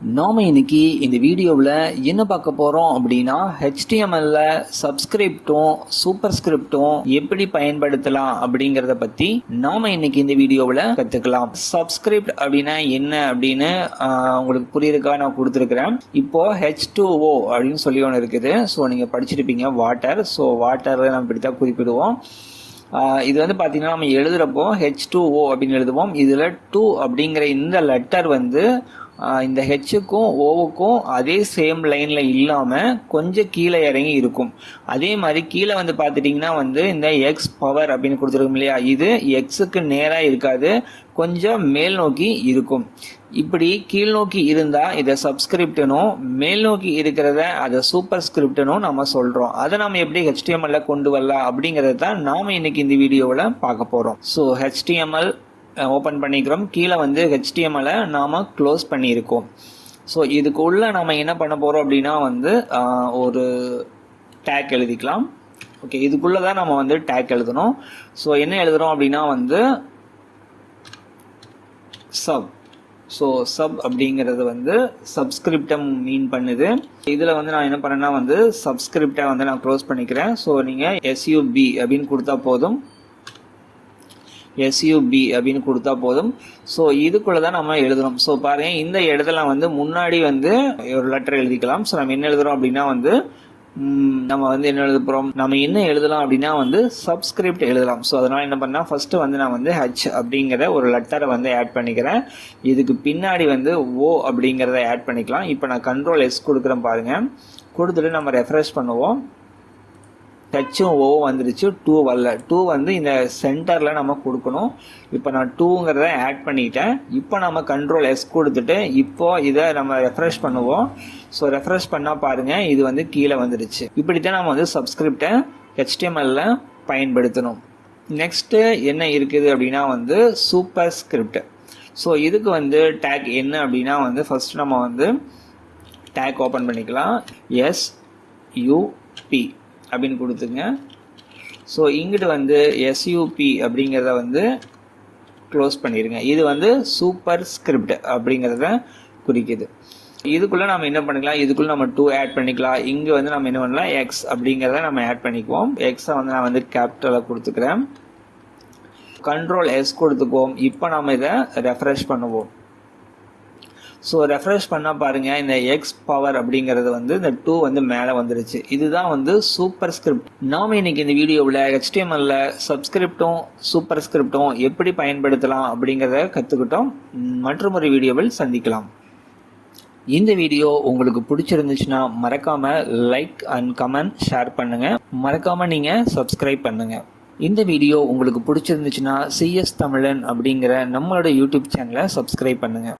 நாம இன்னைக்கு இந்த வீடியோவில் என்ன பார்க்க போகிறோம் அப்படின்னா HTMLல சப்ஸ்கிரிப்டும் சூப்பர்ஸ்கிரிப்டும் எப்படி பயன்படுத்தலாம் அப்படிங்கிறத பற்றி நாம இன்னைக்கு இந்த வீடியோவில் கற்றுக்கலாம். சப்ஸ்கிரிப்ட் அப்படின்னா என்ன அப்படின்னு உங்களுக்கு புரியுறதுக்காக நான் கொடுத்துருக்குறேன். இப்போ H2O அப்படின்னு சொல்லி ஒன்று இருக்குது. ஸோ நீங்கள் படிச்சிருப்பீங்க வாட்டர். ஸோ வாட்டர் நம்ம இப்படி தான் குறிப்பிடுவோம். இது வந்து பார்த்தீங்கன்னா நம்ம எழுதுகிறப்போ H2O அப்படின்னு எழுதுவோம். இதில் 2 அப்படிங்கிற இந்த லெட்டர் வந்து இந்த ஹெச்சுக்கும் ஓவுக்கும் அதே சேம் லைனில் இல்லாமல் கொஞ்சம் கீழே இறங்கி இருக்கும். அதே மாதிரி கீழே வந்து பார்த்துட்டிங்கன்னா வந்து இந்த எக்ஸ் பவர் அப்படின்னு கொடுத்துருக்கோம் இல்லையா, இது எக்ஸுக்கு நேராக இருக்காது, கொஞ்சம் மேல் நோக்கி இருக்கும். இப்படி கீழ் நோக்கி இருந்தால் இதை சப்ஸ்கிரிப்டனும் மேல் நோக்கி இருக்கிறத அதை சூப்பர் ஸ்கிரிப்டனும் நம்ம சொல்கிறோம். அதை நம்ம எப்படி HTML கொண்டு வரலாம் அப்படிங்கிறத தான் நாம் இன்னைக்கு இந்த வீடியோவில் பார்க்க போகிறோம். ஸோ HTML ஓப்பன் பண்ணிக்கிறோம். கீழே வந்து HTML நாம க்ளோஸ் பண்ணியிருக்கோம். ஸோ இதுக்குள்ள நம்ம என்ன பண்ண போகிறோம் அப்படின்னா வந்து ஒரு டேக் எழுதிக்கலாம். ஓகே, இதுக்குள்ளே தான் நம்ம வந்து டேக் எழுதணும். ஸோ என்ன எழுதுறோம் அப்படின்னா வந்து சப். ஸோ சப் அப்படிங்கிறது வந்து சப்ஸ்கிரிப்டை மீன் பண்ணுது. இதில் வந்து நான் என்ன பண்ணேன்னா வந்து சப்ஸ்கிரிப்டை வந்து நான் க்ளோஸ் பண்ணிக்கிறேன். ஸோ நீங்கள் SUB அப்படின்னு கொடுத்தா போதும். SUB அப்படின்னு கொடுத்தா போதும். ஸோ இதுக்குள்ள தான் நம்ம எழுதணும். ஸோ பாருங்க, இந்த இடத்துல வந்து முன்னாடி வந்து ஒரு லெட்டர் எழுதிக்கலாம். ஸோ நம்ம என்ன எழுதுறோம் அப்படின்னா வந்து நம்ம வந்து என்ன எழுத போகிறோம், நம்ம என்ன எழுதலாம் அப்படின்னா வந்து சப்ஸ்கிரிப்ட் எழுதலாம். ஸோ அதனால என்ன பண்ணால் ஃபர்ஸ்ட் வந்து நான் வந்து H அப்படிங்கிற ஒரு லெட்டரை வந்து ஆட் பண்ணிக்கிறேன். இதுக்கு பின்னாடி வந்து O அப்படிங்கிறத ஆட் பண்ணிக்கலாம். இப்போ நான் Ctrl+S கொடுக்குறேன் பாருங்க. கொடுத்துட்டு நம்ம ரெஃப்ரெஷ் பண்ணுவோம். டச்சும் ஓ வந்துருச்சு, 2 வரல. 2 வந்து இந்த சென்டரில் நம்ம கொடுக்கணும். இப்போ நான் 2ங்கிறத ஆட் பண்ணிட்டேன். இப்போ நம்ம Ctrl+S கொடுத்துட்டு இப்போ இதை நம்ம ரெஃப்ரெஷ் பண்ணுவோம். ஸோ ரெஃப்ரெஷ் பண்ணால் பாருங்கள், இது வந்து கீழே வந்துருச்சு. இப்படி தான் நம்ம வந்து சப்ஸ்கிரிப்டை HTMLல பயன்படுத்தணும். நெக்ஸ்ட்டு என்ன இருக்குது அப்படின்னா வந்து சூப்பர் ஸ்கிரிப்ட். ஸோ இதுக்கு வந்து டேக் என்ன அப்படின்னா வந்து ஃபர்ஸ்ட் நம்ம வந்து டேக் ஓப்பன் பண்ணிக்கலாம். SUP அப்படின்னு கொடுத்துங்க. ஸோ இங்கிட்டு வந்து SUP அப்படிங்கிறத வந்து க்ளோஸ் பண்ணிடுங்க. இது வந்து சூப்பர் ஸ்கிரிப்ட் அப்படிங்கிறத குறிக்குது. இதுக்குள்ளே நம்ம என்ன பண்ணிக்கலாம், இதுக்குள்ளே நம்ம 2 ஆட் பண்ணிக்கலாம். இங்கே வந்து நம்ம என்ன பண்ணலாம், X அப்படிங்கிறத நம்ம ஆட் பண்ணிக்குவோம். Xஐ வந்து நான் வந்து கேபிட்டலாக கொடுத்துக்கிறேன். Ctrl+S கொடுத்துக்குவோம். இப்போ நம்ம இதை ரெஃப்ரெஷ் பண்ணுவோம். ஸோ ரெஃப்ரெஷ் பண்ணால் பாருங்கள், இந்த எக்ஸ் பவர் அப்படிங்கிறது வந்து இந்த 2 வந்து மேலே வந்துருச்சு. இதுதான் வந்து சூப்பர் ஸ்கிரிப்ட். நாம் இன்னைக்கு இந்த வீடியோவில் HTMLல சப்ஸ்கிரிப்டும் சூப்பர் ஸ்கிரிப்டும் எப்படி பயன்படுத்தலாம் அப்படிங்கிறத கற்றுக்கிட்டோம். மற்றொரு வீடியோவில் சந்திக்கலாம். இந்த வீடியோ உங்களுக்கு பிடிச்சிருந்துச்சுன்னா மறக்காமல் லைக் அண்ட் கமெண்ட் ஷேர் பண்ணுங்கள். மறக்காமல் நீங்கள் சப்ஸ்கிரைப் பண்ணுங்கள். இந்த வீடியோ உங்களுக்கு பிடிச்சிருந்துச்சுன்னா CS தமிழன் அப்படிங்கிற நம்மளோட யூடியூப் சேனலை சப்ஸ்கிரைப் பண்ணுங்கள்.